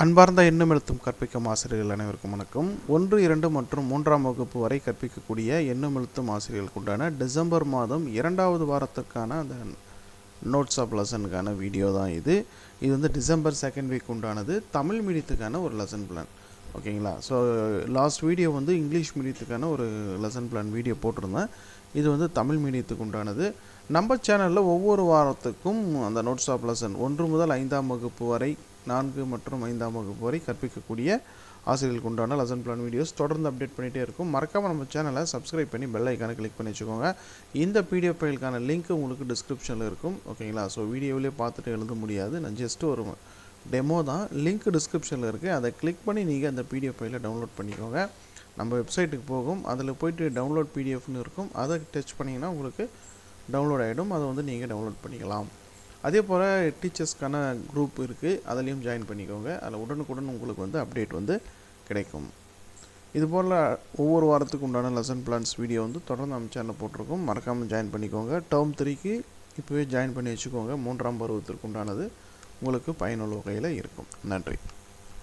அன்பார்ந்த எண்ணும் எழுத்தும் கற்பிக்கும் ஆசிரியர்கள் அனைவருக்கும் வணக்கம். 1, 2 மற்றும் 3ஆம் வகுப்பு வரை கற்பிக்கக்கூடிய எண்ணும் எழுத்தும் ஆசிரியர்களுக்கு உண்டான டிசம்பர் மாதம் 2வது வாரத்துக்கான அந்த நோட்ஸ் ஆஃப் லெசனுக்கான வீடியோ தான் இது. இது வந்து டிசம்பர் 2nd வீக் உண்டானது. தமிழ் மீடியத்துக்கான ஒரு லெசன் பிளான், ஓகேங்களா? ஸோ லாஸ்ட் வீடியோ வந்து இங்கிலீஷ் மீடியத்துக்கான ஒரு லெசன் பிளான் வீடியோ போட்டிருந்தேன். இது வந்து தமிழ் மீடியத்துக்கு உண்டானது. நம்ம சேனலில் ஒவ்வொரு வாரத்துக்கும் அந்த நோட்ஸ் ஆஃப் லெசன் 1 முதல் 5ஆம் வகுப்பு வரை 4 மற்றும் 5ஆம் வகுப்பு வரை கற்பிக்கக்கூடிய ஆசிரியர்களுக்கு உண்டான லெசன் பிளான் வீடியோஸ் தொடர்ந்து அப்டேட் பண்ணிகிட்டே இருக்கும். மறக்காமல் நம்ம சேனலை சப்ஸ்கிரைப் பண்ணி பெல் ஐக்கானை கிளிக் பண்ணி வச்சுக்கோங்க. இந்த பிடிஎஃப் ஃபைலுக்கான லிங்க் உங்களுக்கு டிஸ்கிரிப்ஷனில் இருக்கும், ஓகேங்களா? ஸோ வீடியோவிலே பார்த்துட்டு எழுத முடியாது, நான் ஜஸ்ட்டு ஒரு டெமோ தான். லிங்க் டிஸ்கிரிப்ஷனில் இருக்குது, அதை கிளிக் பண்ணி நீங்கள் அந்த பிடிஎஃப் ஃபைலை டவுன்லோட் பண்ணிக்கோங்க. நம்ம வெப்சைட்டுக்கு போகும், அதில் போய்ட்டு டவுன்லோட் பிடிஎஃப்னு இருக்கும், அதை டச் பண்ணிங்கன்னா உங்களுக்கு டவுன்லோட் ஆகிடும். அதை வந்து நீங்கள் டவுன்லோட் பண்ணிக்கலாம். அதே போல் டீச்சர்ஸ்க்கான குரூப் இருக்குது, அதிலையும் ஜாயின் பண்ணிக்கோங்க. அதில் உடனுக்குடன் உங்களுக்கு வந்து அப்டேட் வந்து கிடைக்கும். இதுபோல் ஒவ்வொரு வாரத்துக்கு உண்டான லெசன் பிளான்ஸ் வீடியோ வந்து தொடர்ந்து நம்ம சேனலில் போட்டிருக்கோம். மறக்காமல் ஜாயின் பண்ணிக்கோங்க. டேர்ம் 3க்கு இப்போவே ஜாயின் பண்ணி வச்சுக்கோங்க. 3ஆம் பருவத்திற்கு உண்டானது உங்களுக்கு பயனுள்ள வகையில் இருக்கும். நன்றி.